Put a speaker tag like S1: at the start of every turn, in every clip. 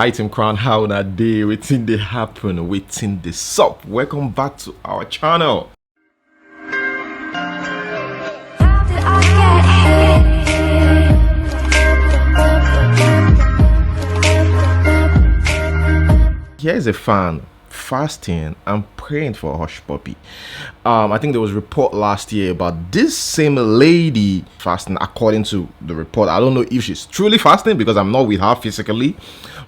S1: Item crown how na day waiting they happen, waiting the sup. Welcome back to our channel. Here's a fan fasting and praying for Hushpuppi. I think there was a report last year about this same lady fasting. According to the report, I don't know if she's truly fasting because I'm not with her physically,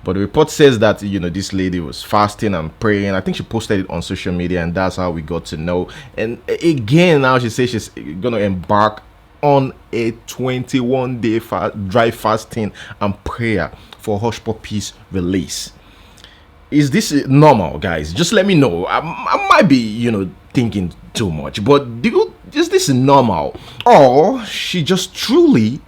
S1: but the report says that this lady was fasting and praying. I think she posted it on social media, and that's how we got to know. And again, now she says she's gonna embark on a 21-day dry fasting and prayer for Hushpuppi's release. Is this normal, guys? Just let me know. I might be, thinking too much, but is this normal? Or she just truly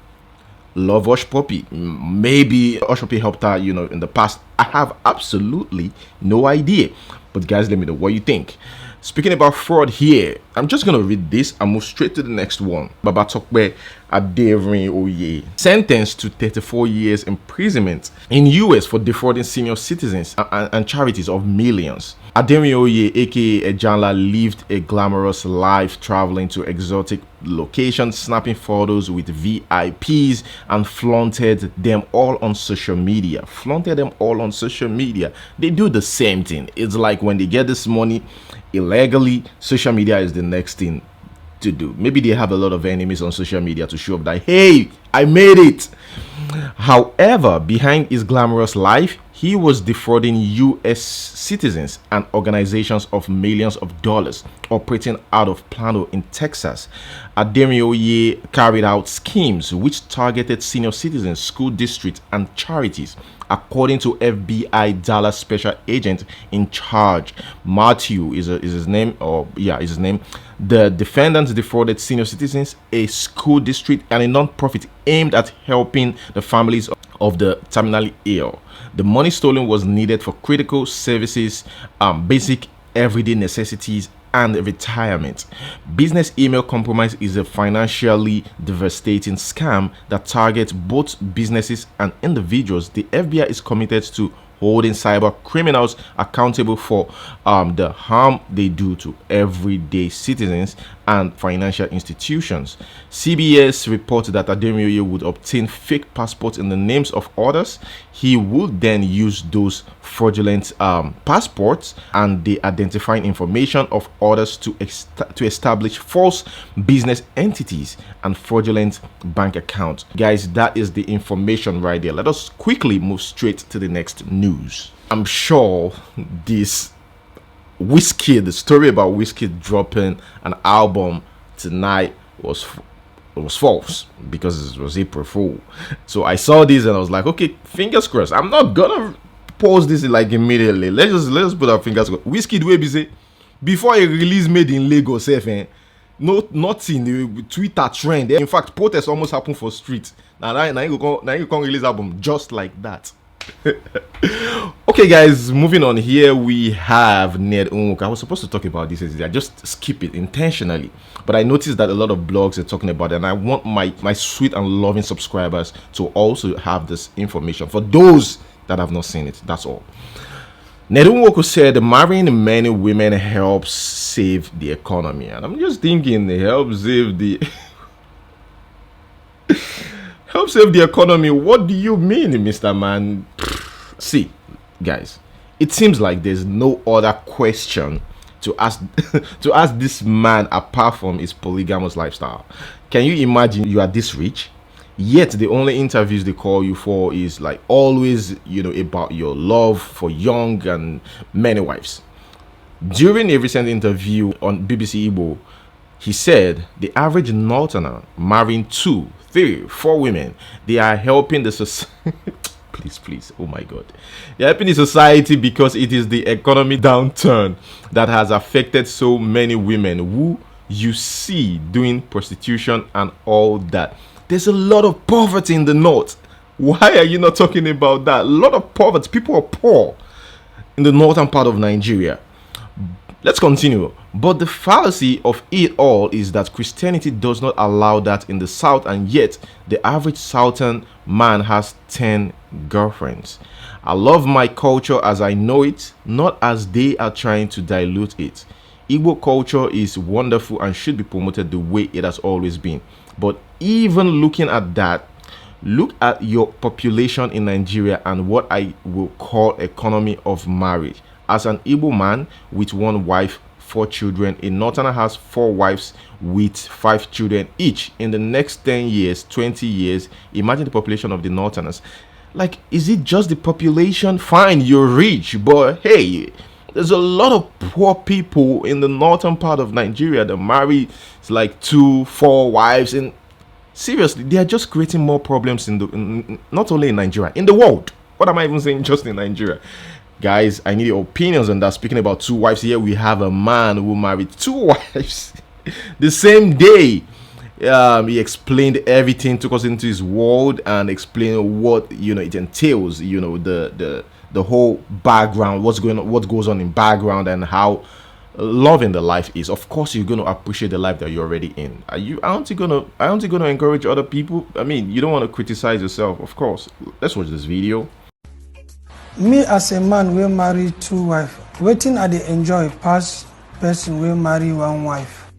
S1: love Hushpuppi? Maybe Hushpuppi helped her, in the past. I have absolutely no idea. But guys, let me know what you think. Speaking about fraud here, I'm just going to read this and move straight to the next one. Baba Tokbe Adevrin Oye, sentenced to 34 years imprisonment in US for defrauding senior citizens and charities of millions. Adevrin Oye, aka Ejanla, lived a glamorous life traveling to exotic locations, snapping photos with VIPs and flaunted them all on social media. They do the same thing. It's like when they get this money illegally, social media is the next thing to do. Maybe they have a lot of enemies on social media to show up that, hey, I made it. However, behind his glamorous life, he was defrauding US citizens and organizations of millions of dollars, operating out of Plano in Texas. Ademi Oye carried out schemes which targeted senior citizens, school districts, and charities. According to FBI Dallas special agent in charge, Matthew is his name, the defendants defrauded senior citizens, a school district, and a non-profit aimed at helping the families of the terminally ill. The money stolen was needed for critical services, basic everyday necessities, and retirement. Business email compromise is a financially devastating scam that targets both businesses and individuals. The FBI is committed to holding cyber criminals accountable for the harm they do to everyday citizens and financial institutions. CBS reported that Ademi Oye would obtain fake passports in the names of others. He would then use those fraudulent passports and the identifying information of others to establish false business entities and fraudulent bank accounts. Guys, that is the information right there. Let us quickly move straight to the next news. I'm sure this the story about Wizkid dropping an album tonight was false because it was April Fool. So I saw this and I was like, okay, fingers crossed. I'm not gonna post this like immediately. Let's just put our fingers crossed. Wizkid will be say before a release made in Lagos, nothing the Twitter trend. In fact, protests almost happened for street. Now you can release album just like that. Okay, guys, moving on. Here we have Nno Work. I was supposed to talk about this. I just skip it intentionally, but I noticed that a lot of blogs are talking about it, and I want my sweet and loving subscribers to also have this information for those that have not seen it. That's all. Nno Work said marrying many women helps save the economy, and I'm just thinking it helps save the help save the economy. What do you mean, Mr. Man? See, guys, it seems like there's no other question to ask to ask this man apart from his polygamous lifestyle. Can you imagine you are this rich, yet the only interviews they call you for is like always, about your love for young and many wives. During a recent interview on BBC Igbo, he said the average Northerner marrying 2, 3, 4 women, they are helping the society. Please, oh my God, they're helping the society because it is the economic downturn that has affected so many women who you see doing prostitution and all that. There's a lot of poverty in the north. Why are you not talking about that? A lot of poverty. People are poor in the northern part of Nigeria. Let's continue. But the fallacy of it all is that Christianity does not allow that in the South, and yet the average Southern man has 10 girlfriends. I love my culture as I know it, not as they are trying to dilute it. Igbo culture is wonderful and should be promoted the way it has always been. But even looking at that, look at your population in Nigeria and what I will call economy of marriage. As an Igbo man with one wife, 4 children, a Northerner has 4 wives with 5 children each. In the next 10 years, 20 years, imagine the population of the Northerners. Like, is it just the population? Fine, you're rich, but hey, there's a lot of poor people in the northern part of Nigeria that marry like 2, 4 wives, and seriously, they are just creating more problems not only in Nigeria, in the world. What am I even saying? Just in Nigeria, guys. I need your opinions on that. Speaking about 2 wives, here we have a man who married 2 wives the same day. He explained everything, took us into his world, and explained what it entails. The whole background, what's going on, what goes on in background, and how loving the life is. Of course, you're going to appreciate the life that you're already in. Aren't you gonna encourage other people? I mean, you don't want to criticize yourself, of course. Let's watch this video.
S2: Me as a man will marry 2 wives. Waiting I dey enjoy past person will marry 1 wife.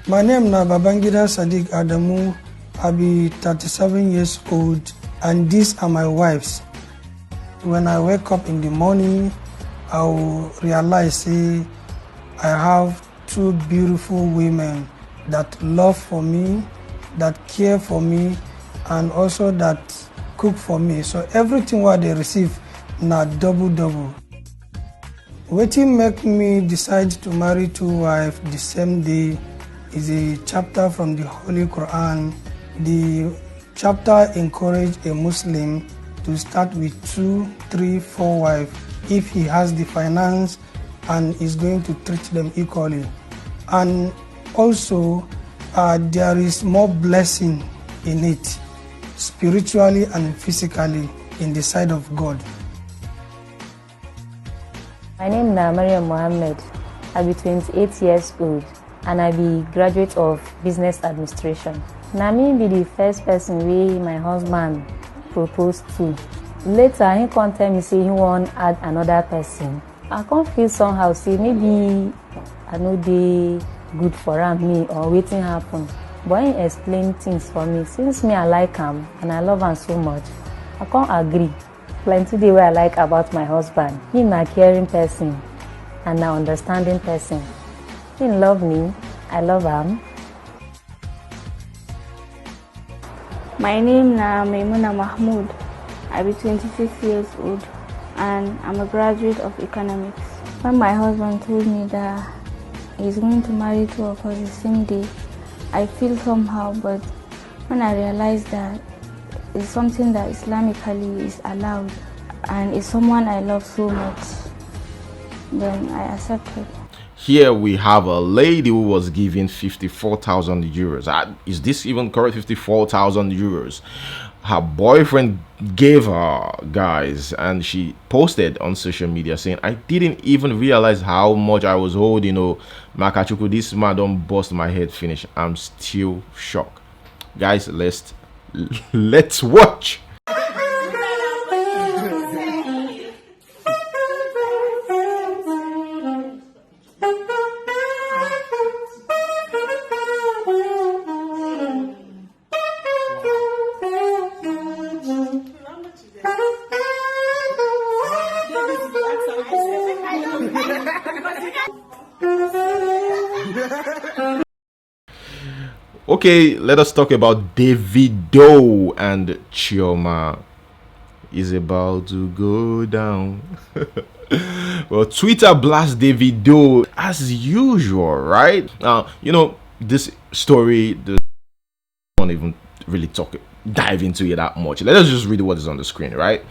S2: My name na Babangida Sadiq Adamu. I be 37 years old, and these are my wives. When I wake up in the morning, I will realize say I have 2 beautiful women that love for me, that care for me, and also that cook for me. So everything what they receive na double. Wetin make me decide to marry 2 wives the same day is a chapter from the Holy Quran. The chapter encourage a Muslim to start with 2, 3, 4 wives if he has the finance and is going to treat them equally. And also there is more blessing in it, spiritually and physically, in the sight of God.
S3: My name is Mariam Mohammed. I be 28 years old and I be graduate of business administration. Now me be the first person wey my husband proposed to. Later he come tell me say he want add another person. I can't feel somehow say maybe I know dey good for me or waiting happen. But he explain things for me. Since me I like him and I love him so much, I can't agree. Plenty the way I like about my husband. He a caring person and an understanding person. He love me, I love him.
S4: My name is Maimuna Mahmoud. I be 26 years old and I'm a graduate of economics. When my husband told me that he's going to marry 2 of us the same day, I feel somehow, but when I realized that it's something that Islamically is allowed and it's someone I love so much, then I accepted.
S1: Here we have a lady who was given 54,000 euros. Is this even correct? 54,000 euros. Her boyfriend gave her, guys, and she posted on social media saying, I didn't even realize how much I was owed. Makachuku, this man don't bust my head finish. I'm still shocked. Guys, let's watch. Okay, let us talk about Davido and Chioma. Is about to go down. Well, Twitter blasts Davido as usual, right? This story, I don't even really dive into it that much. Let us just read what is on the screen, right?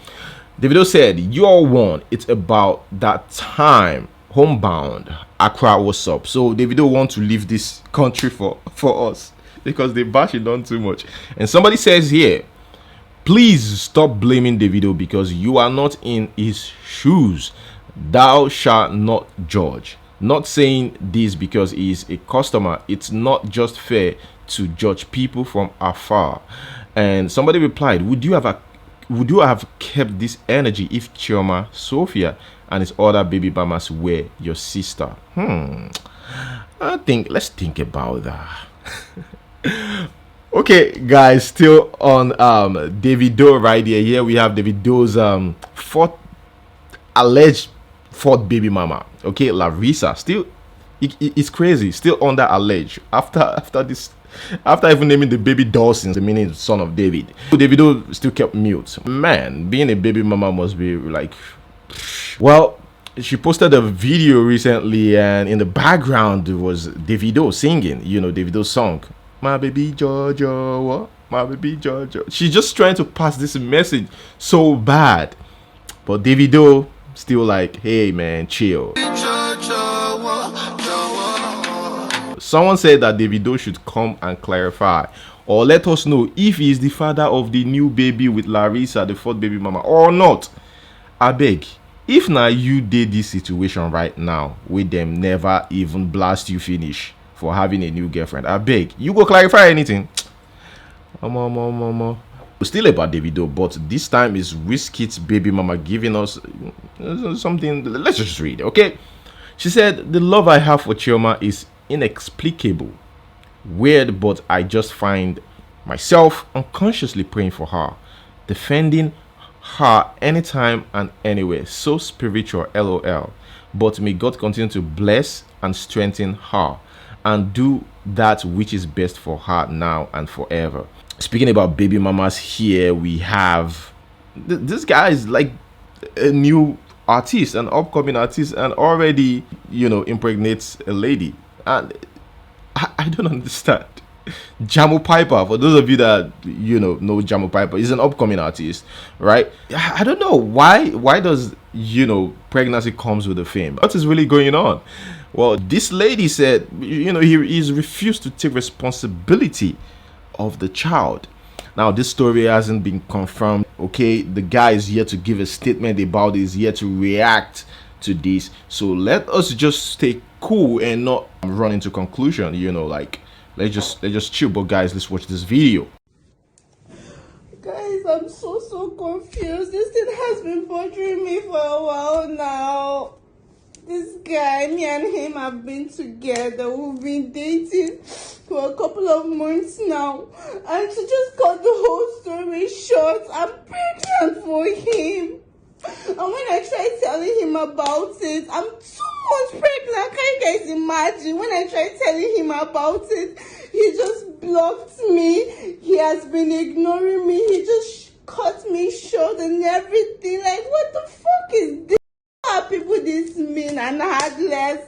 S1: Davido said, "You're one. It's about that time. Homebound. Accra, what's up?" So Davido wants to leave this country for us because they bash it on too much. And somebody says here, please stop blaming Davido because you are not in his shoes. Thou shalt not judge. Not saying this because he is a customer. It's not just fair to judge people from afar. And somebody replied, would you have would you have kept this energy if Chioma, Sophia, and his other baby mamas were your sister? Let's think about that. Okay, guys, still on Davido right here. Here we have Davido's alleged fourth baby mama. Okay, Larissa. Still, it's crazy. Still under alleged after even naming the baby Dawson, the meaning son of David. Davido still kept mute. Man, being a baby mama must be like, well. She posted a video recently, and in the background was Davido singing, Davido's song, "My baby Jojo, what? My baby Jojo." She's just trying to pass this message so bad, but Davido still like, "Hey man, chill." Someone said that Davido should come and clarify or let us know if he is the father of the new baby with Larissa, the fourth baby mama, or not. I beg. If now you did this situation right now with them never even blast you finish for having a new girlfriend, I beg you go clarify anything. Still about Davido, but this time is Wizkid's baby mama giving us something. Let's just read, okay? She said, "The love I have for Chioma is inexplicable, weird, but I just find myself unconsciously praying for her, defending her anytime and anywhere. So spiritual, lol. But may God continue to bless and strengthen her and do that which is best for her now and forever." Speaking about baby mamas, here we have this guy is like a new artist, an upcoming artist, and already impregnates a lady. And I don't understand. Jamu Piper, for those of you that know Jamu Piper, is an upcoming artist, right? I don't know why does pregnancy comes with the fame. What is really going on? Well, this lady said he's refused to take responsibility of the child. Now this story hasn't been confirmed. Okay, the guy is here to give a statement about it, is here to react to this. So let us just stay cool and not run into conclusion. Let's just chill. But guys, let's watch this video.
S5: Guys, I'm so confused. This thing has been bothering me for a while now. This guy, me and him have been together. We've been dating for a couple of months now. And to just cut the whole story short, I'm pregnant for him. And when I tried telling him about it, I'm 2 months pregnant. Can you guys imagine? When I tried telling him about it, he just blocked me. He has been ignoring me. He just cut me short and everything. Like, what the fuck is this? Why are people this mean and heartless?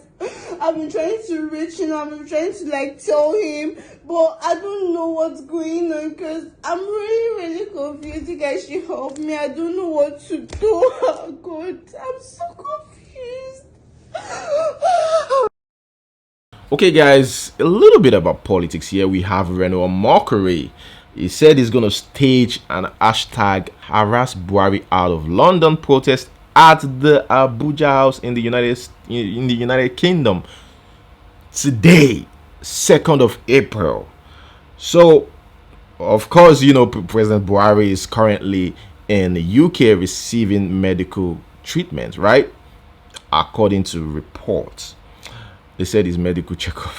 S5: I've been trying to reach him. I've been trying to tell him, but I don't know what's going on because I'm really confused. You guys should help me. I don't know what to do. Oh God, I'm so confused.
S1: Okay, guys, a little bit about politics here. We have Nno Work. He said he's gonna stage an hashtag harass Buhari out of London protest at the Abuja House in the United Kingdom today, 2nd of April. So, of course, President Buhari is currently in the UK receiving medical treatment, right? According to reports, they said his medical checkup.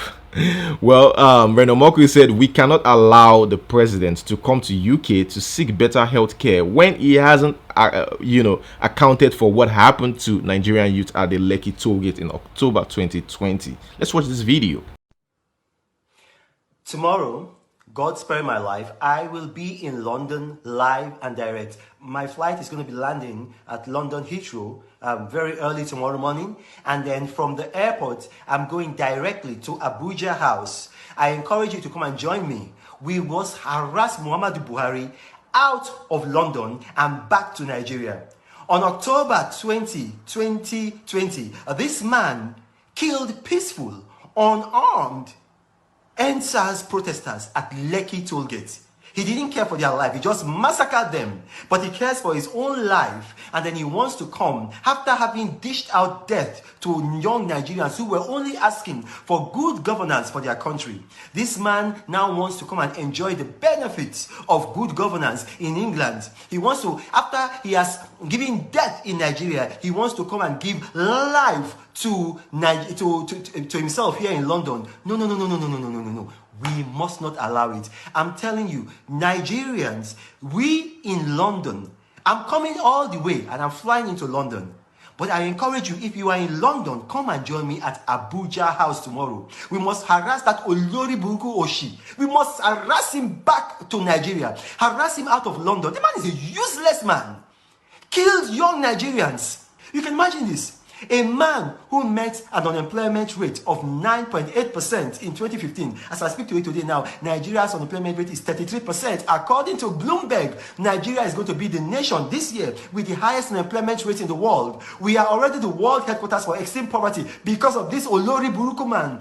S1: Well, Nno Work said we cannot allow the president to come to UK to seek better health care when he hasn't, accounted for what happened to Nigerian youth at the Lekki tollgate in October 2020. Let's watch this video.
S6: Tomorrow, God spare my life, I will be in London live and direct. My flight is going to be landing at London Heathrow very early tomorrow morning. And then from the airport, I'm going directly to Abuja House. I encourage you to come and join me. We must harass Muhammadu Buhari out of London and back to Nigeria. On October 20, 2020, this man killed peaceful, unarmed NSAS protesters at Lekki tollgate. He didn't care for their life. He just massacred them. But he cares for his own life. And then he wants to come after having dished out death to young Nigerians who were only asking for good governance for their country. This man now wants to come and enjoy the benefits of good governance in England. He wants to, after he has given death in Nigeria, he wants to come and give life to himself here in London. No. We must not allow it. I'm telling you, Nigerians, we in London, I'm coming all the way and I'm flying into London. But I encourage you, if you are in London, come and join me at Abuja House tomorrow. We must harass that Olori Buruku Oshi. We must harass him back to Nigeria. Harass him out of London. The man is a useless man. Killed young Nigerians. You can imagine this. A man who met an unemployment rate of 9.8% in 2015. As I speak to you today now, Nigeria's unemployment rate is 33%. According to Bloomberg, Nigeria is going to be the nation this year with the highest unemployment rate in the world. We are already the world headquarters for extreme poverty because of this Olori Buruku man.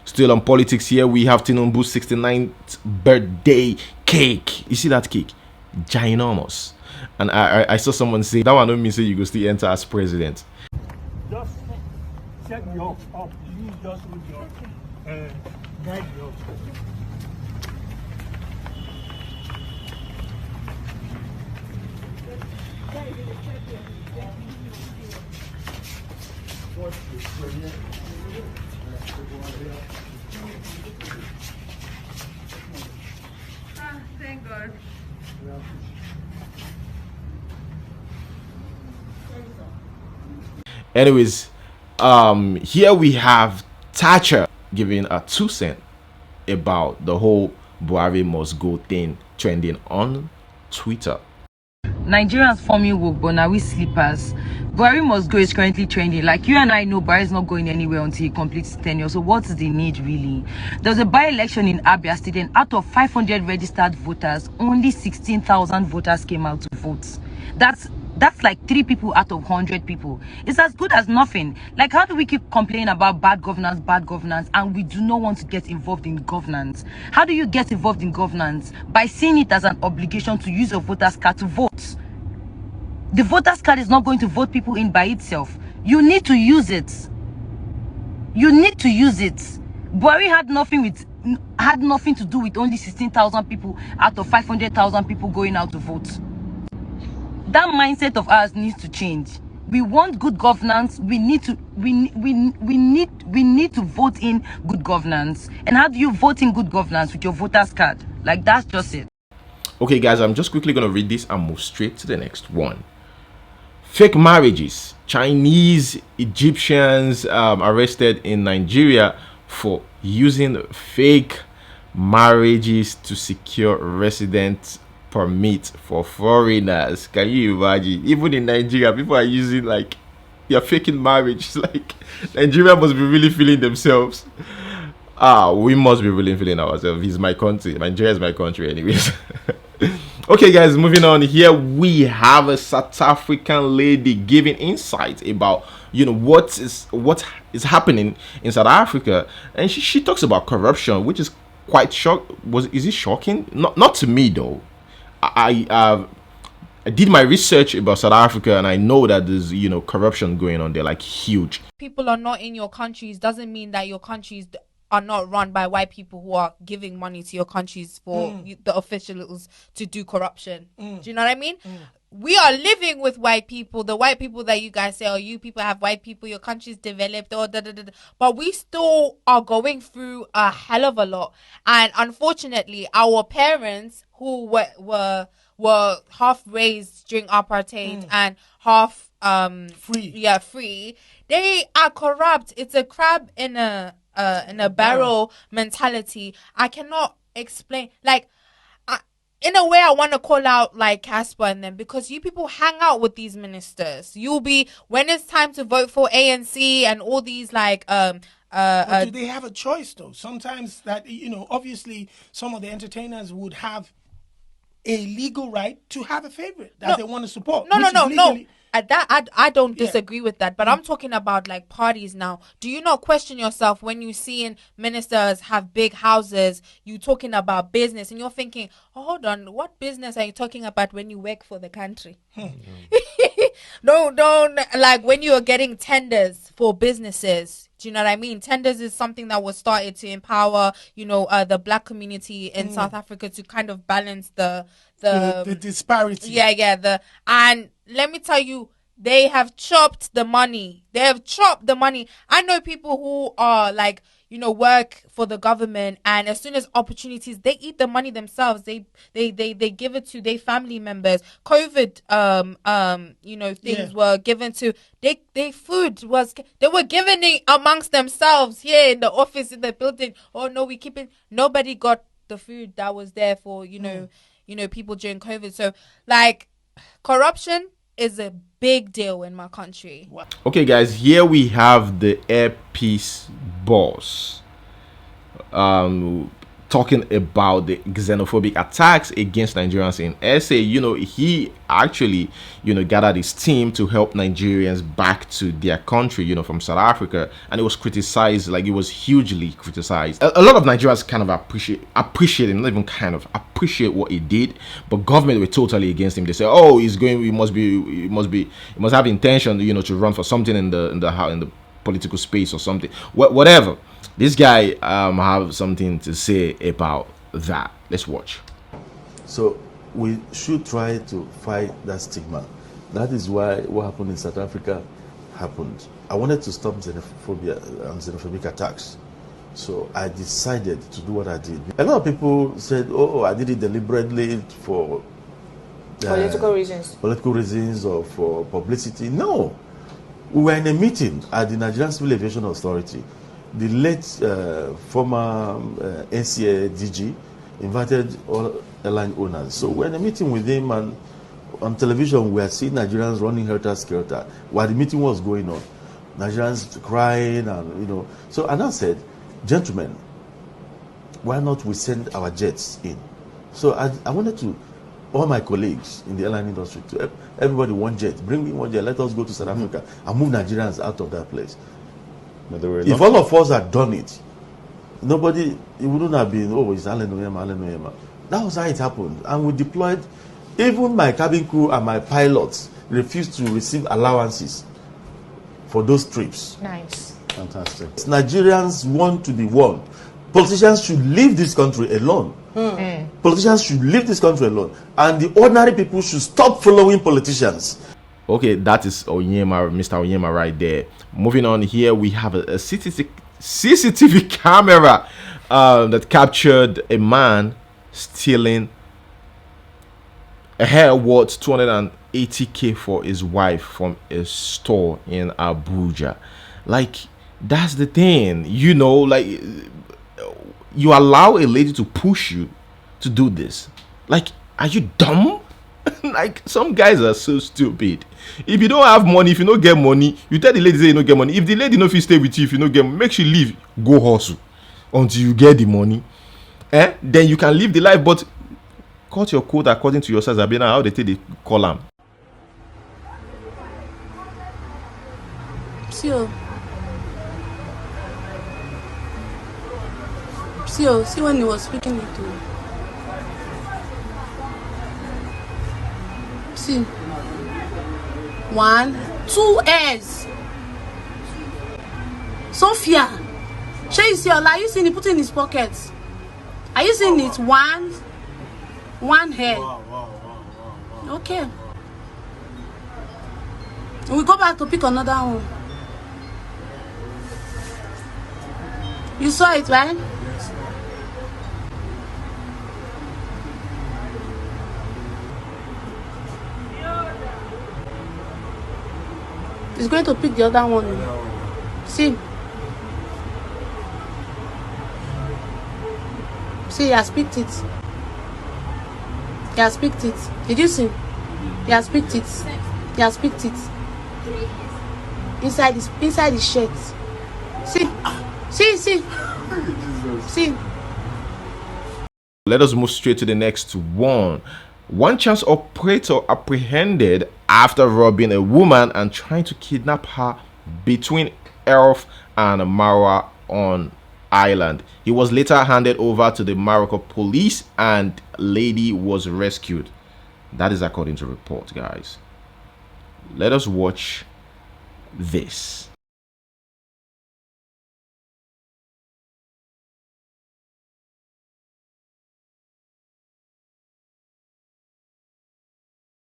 S1: Still on politics here, we have Tinubu's 69th birthday cake. You see that cake? Ginormous. And I saw someone say, that one don't mean say you go still enter as president.
S7: Just set me up. You just with your guide me up.
S5: Thank God.
S1: Anyways, here we have Thatcher giving a 2 cent about the whole Buhari must go thing trending on Twitter.
S8: Nigerians forming woke, but now we sleepers. Buhari must go is currently trending. Like you and I know, Buhari is not going anywhere until he completes tenure. So what's the need really? There's a by-election in Abia State, and out of 500 registered voters, only 16,000 voters came out to vote. That's like 3 people out of 100 people. It's as good as nothing. Like, how do we keep complaining about bad governance, and we do not want to get involved in governance? How do you get involved in governance? By seeing it as an obligation to use a voter's card to vote. The voter's card is not going to vote people in by itself. You need to use it. You need to use it. Buhari had nothing to do with only 16,000 people out of 500,000 people going out to vote. That mindset of ours needs to change. We want good governance. We need to vote in good governance. And how do you vote in good governance? With your voter's card. Like, that's just it.
S1: Okay guys, I'm just quickly gonna read this and move straight to the next one. Fake marriages. Chinese Egyptians arrested in Nigeria for using fake marriages to secure residence permit for foreigners. Can you imagine? Even in Nigeria, people are using, like, you're faking marriage. Like, Nigeria must be really feeling themselves. We must be really feeling ourselves. It's my country. Nigeria is my country anyways. Okay guys, moving on. Here we have a South African lady giving insight about, you know, what is happening in South Africa, and she talks about corruption, which is quite is it shocking? Not to me though. I did my research about South Africa, and I know that there's, you know, corruption going on there, like huge.
S9: People are not in your countries doesn't mean that your countries are not run by white people who are giving money to your countries for the officials to do corruption. Do you know what I mean? We are living with white people, the white people that you guys say, oh, you people have white people, your country's developed, or but we still are going through a hell of a lot. And unfortunately, our parents who were half raised during apartheid and half free, they are corrupt. It's a crab in a barrel mentality. I cannot explain. Like, in a way, I want to call out like Casper and them, because you people hang out with these ministers. You'll be, when it's time to vote for ANC and all these like
S10: do they have a choice though? Sometimes that, you know, obviously some of the entertainers would have a legal right to have a favorite that they want to support.
S9: No. I don't disagree with that, but I'm talking about like parties now. Do you not question yourself when you seeing ministers have big houses? You talking about business, and you're thinking, oh, hold on, what business are you talking about when you work for the country? Don't like when you're getting tenders for businesses. Do you know what I mean? Tenders is something that was started to empower, the black community in South Africa to kind of balance the
S10: disparity.
S9: Yeah. And let me tell you, they have chopped the money. I know people who are like, work for the government, and as soon as opportunities, they eat the money themselves. They give it to their family members. COVID, things were given to they food was they were giving it amongst themselves here in the office, in the building. Oh no, we keep it. Nobody got the food that was there for people during COVID. So like corruption is a big deal in my country.
S1: Okay, guys, here we have the Airpiece boss talking about the xenophobic attacks against Nigerians in SA. He actually, gathered his team to help Nigerians back to their country, from South Africa, and it was criticized, like it was hugely criticized. A lot of Nigerians kind of appreciate him, not even kind of appreciate what he did, but government were totally against him. They say, oh, he must have intention, to run for something in the political space or something. Whatever. This guy have something to say about that. Let's watch.
S11: So we should try to fight that stigma. That is why what happened in South Africa happened. I wanted to stop xenophobia and xenophobic attacks. So I decided to do what I did. A lot of people said, oh, I did it deliberately for
S12: political reasons
S11: or for publicity. No. We were in a meeting at the Nigerian Civil Aviation Authority. The late former NCA DG invited all airline owners. So we're in a meeting with him, and on television we are seeing Nigerians running helter-skelter while the meeting was going on. Nigerians crying, and and I said, gentlemen, why not we send our jets in? So I wanted to, all my colleagues in the airline industry, to everybody one jet, bring me one jet, let us go to South Africa and move Nigerians out of that place. If all of us had done it, it wouldn't have been, oh, it's Allen Oyema. That was how it happened. And we deployed, even my cabin crew and my pilots refused to receive allowances for those trips.
S12: Nice.
S11: Fantastic. Nigerians want to be won. Politicians should leave this country alone. Politicians should leave this country alone. And the ordinary people should stop following politicians.
S1: Okay, that is Onyema, Mr. Onyema right there. Moving on, here we have a CCTV camera that captured a man stealing a hair worth 280k for his wife from a store in Abuja. Like, that's the thing, like you allow a lady to push you to do this. Like, are you dumb? Like, some guys are so stupid. If you don't have money, if you don't get money, you tell the lady say you don't get money. If the lady no fit stay with you, if you don't get money, make she leave, go hustle until you get the money. Then you can live the life, but cut your coat according to your size. Abina, how they take the column.
S13: See when he was speaking it to. See, 1, 2 airs. Sophia, shall you see? Are you seeing he put in his pockets? Are you seeing it? One hair. Okay. We go back to pick another one. You saw it, right? He's going to pick the other one. See, he has picked it. He has picked it. Did you see? He has picked it. He has picked it. Inside his shirt. See.
S1: Let us move straight to the next one. One chance operator apprehended after robbing a woman and trying to kidnap her between Elf and Mara on Island. He was later handed over to the Morocco police and lady was rescued. That is according to reports, guys. Let us watch this.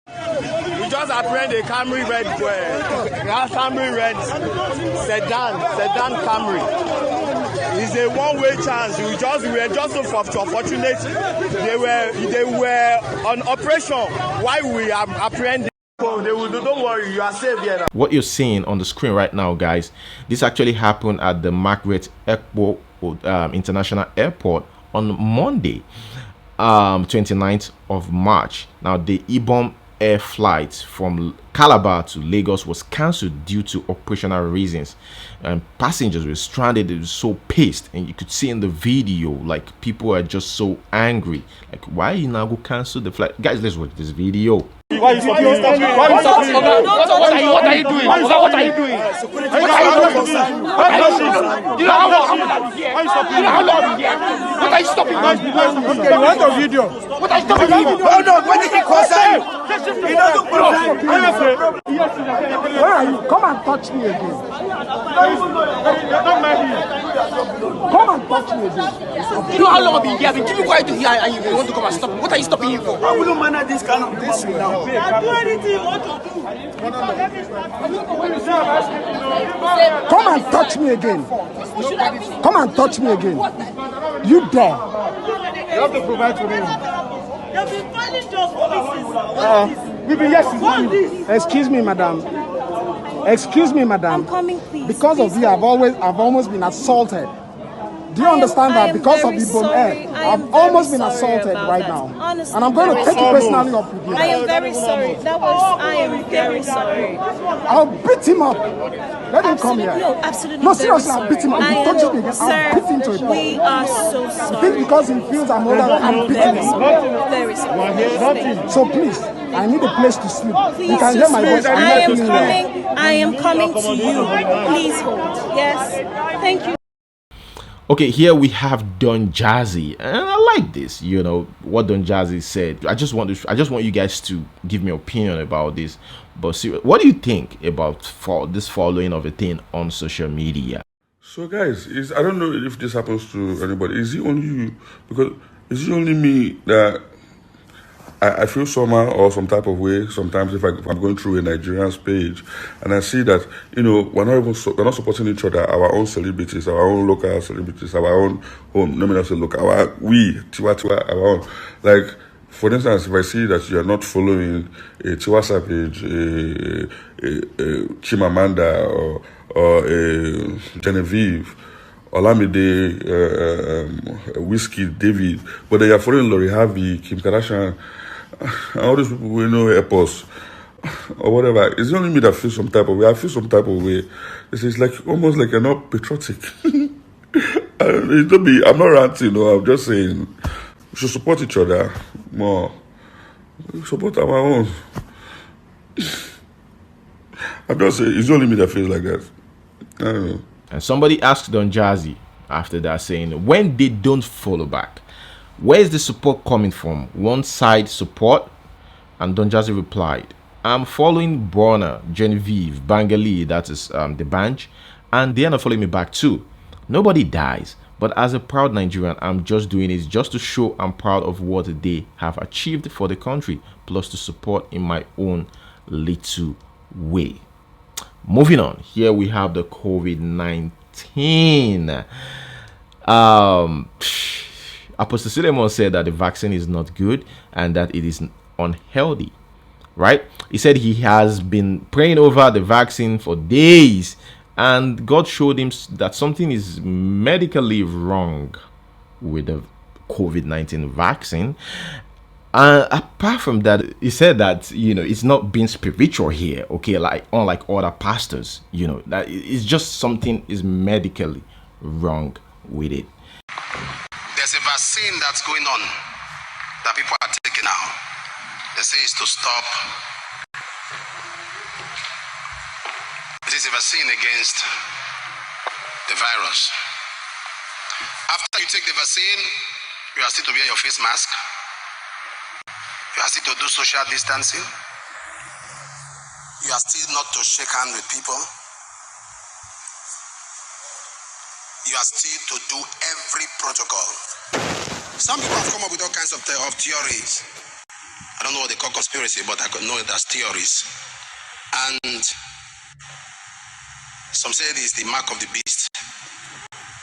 S14: We just apprehended a Camry red sedan Camry. It's a one-way chance. We were just so fortunate. They were on operation while we are apprehending. Don't worry, you are safe here.
S1: What you're seeing on the screen right now, guys, this actually happened at the Margaret Ekpo International Airport on Monday, 29th of March. Now, the Ibom air flight from Calabar to Lagos was cancelled due to operational reasons, and passengers were stranded. They were so pissed, and you could see in the video, like, people are just so angry. Like, why you now go cancel the flight? Guys, let's watch this video.
S14: Why are you stopping? What are you doing? What are you doing? What are you stopping? Okay, you want a video? What are you stopping? Hold on, what did he concern? He doesn't concern. Where are you? Come and touch me again. Come and touch me again. You know how long I've been here? I've been giving quiet to here and you want to come and stop me. What are you stopping him for? I wouldn't manage this kind of thing now. I do anything you want to do. Come and touch me again. Come and touch me again. You dare. You have to provide for him. You've been finding just policies. We've been yes. Excuse me, madam. Excuse me, madam.
S15: I'm coming, please.
S14: Because of you, I've almost been assaulted. Do you understand that? Because of the bomb air, I've almost been assaulted right now.
S15: Honestly,
S14: and I'm going to take it personally up with you.
S15: I am very sorry. I am very sorry.
S14: I'll beat him up. Let him come here.
S15: No, absolutely.
S14: No, seriously, I'll beat him up. If he touches me again,
S15: Sir,
S14: I'll beat him to a pulp.
S15: we are so sorry.
S14: I think because he feels I'm older, I'm beating him.
S15: Very sorry.
S14: So please, I need a place to sleep.
S15: Please,
S14: You can hear my voice.
S15: I am coming to you. Please hold. Yes. Thank you.
S1: Okay, here we have Don Jazzy, and I like this. You know what Don Jazzy said. I just want you guys to give me opinion about this. But see, what do you think about this following of a thing on social media?
S16: So, guys, I don't know if this happens to anybody. Is it only you? Because is it only me that I feel somehow or some type of way sometimes if I'm going through a Nigerian's page and I see that, you know, we're not supporting each other, our own celebrities, our own local celebrities, our own home, let me not say local, Tiwa, our own. Like, for instance, if I see that you are not following a Tiwa Savage, a Chimamanda or a Genevieve, Olamide, Whiskey, David, but they are following Lori Harvey, Kim Kardashian, and all these people we know Airpiece or whatever. It's only me that feels some type of way. I feel some type of way. It's like almost like you're not patriotic. I'm not ranting, no. I'm just saying we should support each other more. We support our own. I'm just saying it's only me that feels like that. I don't know.
S1: And somebody asked Don Jazzy after that, saying, when they don't follow back, where is the support coming from? One side support? And Don Jazzy replied, I'm following Brona, Genevieve, Bangali, that is the Banj, and they are not following me back too. Nobody dies, but as a proud Nigerian, I'm just doing it just to show I'm proud of what they have achieved for the country, plus to support in my own little way. Moving on, here we have the COVID-19. Apostle Suleiman said that the vaccine is not good and that it is unhealthy, right? He said he has been praying over the vaccine for days and God showed him that something is medically wrong with the COVID-19 vaccine. Apart from that, he said that, you know, it's not being spiritual here, okay, like unlike other pastors, you know, that it's just something is medically wrong with it.
S17: There's a vaccine that's going on that people are taking now. They say it's to stop. It is a vaccine against the virus. After you take the vaccine, you are still to wear your face mask. You are still to do social distancing. You are still not to shake hands with people. You are still to do every protocol. Some people have come up with all kinds of theories. I don't know what they call conspiracy, but I could know it as theories. And some say it is the mark of the beast.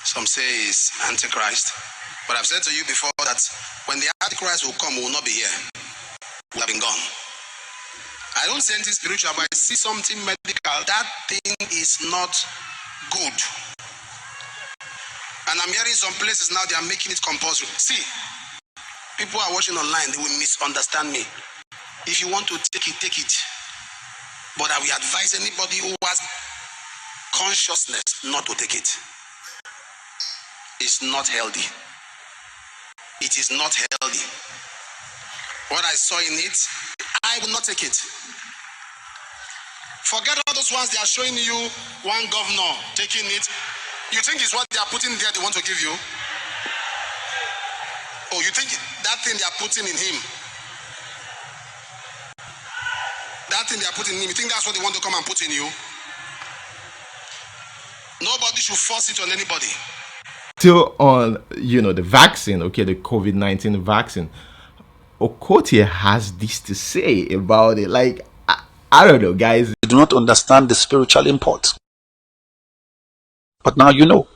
S17: Some say it's Antichrist. But I've said to you before that when the Antichrist will come, we will not be here. We have been gone. I don't say anything spiritual, but I see something medical. That thing is not good. And I'm hearing some places now they are making it compulsory. See, people are watching online, they will misunderstand me. If you want to take it, take it. But I will advise anybody who has consciousness not to take it. It's not healthy. It is not healthy. What I saw in it, I will not take it. Forget all those ones they are showing you, one governor taking it. You think it's what they are putting there they want to give you? Oh, you think that thing they are putting in him? That thing they are putting in him, you think that's what they want to come and put in you? Nobody should force it on anybody.
S1: Still on, the vaccine, okay, the COVID-19 vaccine. Okotie has this to say about it. Like, I don't know, guys.
S18: You do not understand the spiritual import. But now you know.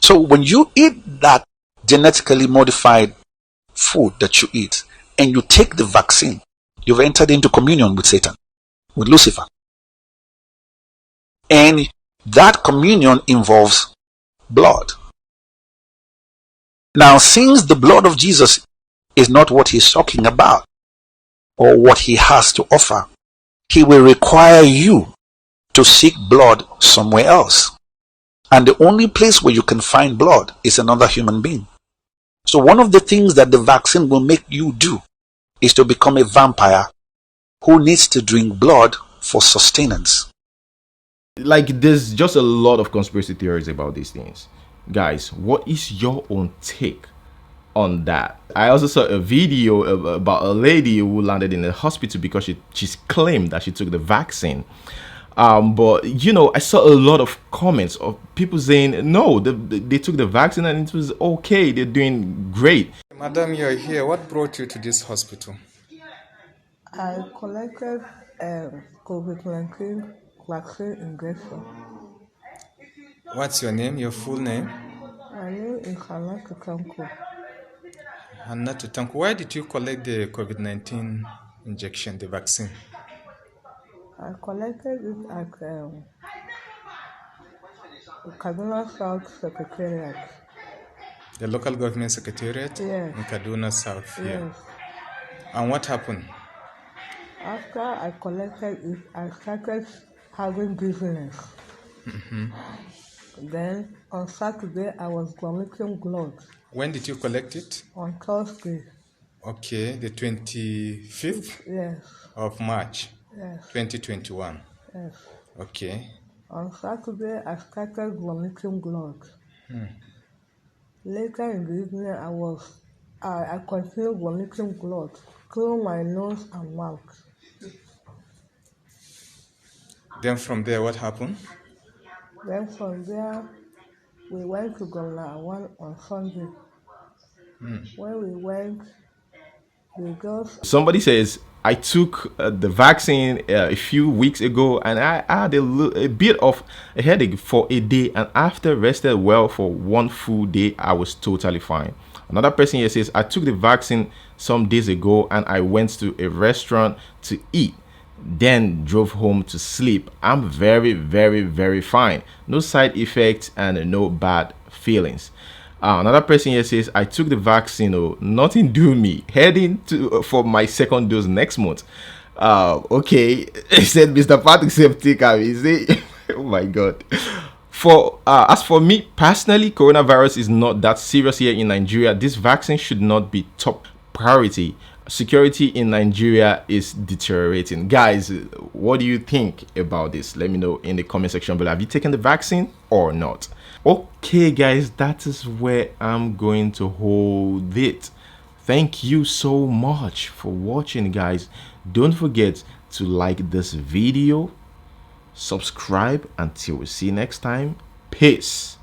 S18: So when you eat that genetically modified food that you eat, and you take the vaccine, you've entered into communion with Satan, with Lucifer. And that communion involves blood. Now, since the blood of Jesus is not what he's talking about, or what he has to offer, he will require you to seek blood somewhere else. And the only place where you can find blood is another human being. So one of the things that the vaccine will make you do is to become a vampire who needs to drink blood for sustenance.
S1: Like, there's just a lot of conspiracy theories about these things. Guys, what is your own take on that? I also saw a video about a lady who landed in the hospital because she's claimed that she took the vaccine. But I saw a lot of comments of people saying no, they took the vaccine and it was okay, they're doing great.
S19: Madam, you're here. What brought you to this hospital?
S20: I collected COVID-19 vaccine injection.
S19: What's your name? Your full name?
S20: My name is Hannatu Tanko.
S19: Hannatu Tanko. Why did you collect the COVID-19 injection, the vaccine?
S20: I collected it at Kaduna South Secretariat.
S19: The local government secretariat?
S20: Yes.
S19: In Kaduna South,
S20: yes.
S19: Yeah. And what happened?
S20: After I collected it, I started having dizziness.
S19: Mm-hmm.
S20: Then on Saturday, I was vomiting blood.
S19: When did you collect it?
S20: On Thursday.
S19: Okay, the 25th?
S20: Yes.
S19: Of March?
S20: Yes.
S19: 2021?
S20: Yes.
S19: Okay.
S20: On Saturday, I started vomiting blood.
S19: Hmm.
S20: Later in the evening, I continued vomiting blood through my nose and mouth.
S19: Then from there, what happened?
S20: Then from there, we went to Governor on Sunday. When we went, we just...
S1: Somebody says, I took the vaccine a few weeks ago and I had a bit of a headache for a day, and after rested well for one full day, I was totally fine. Another person here says, I took the vaccine some days ago and I went to a restaurant to eat, then drove home to sleep. I'm very, very, very fine. No side effects and no bad feelings. Another person here says, I took the vaccine, nothing do me, heading for my second dose next month. Okay, he said Mr. Patrick Septic. He say, oh my god. As for me personally, coronavirus is not that serious here in Nigeria. This vaccine should not be top priority. Security in Nigeria is deteriorating. Guys, what do you think about this? Let me know in the comment section below. Have you taken the vaccine or not? Okay guys, that is where I'm going to hold it. Thank you so much for watching, guys. Don't forget to like this video, subscribe. Until we see you next time, peace.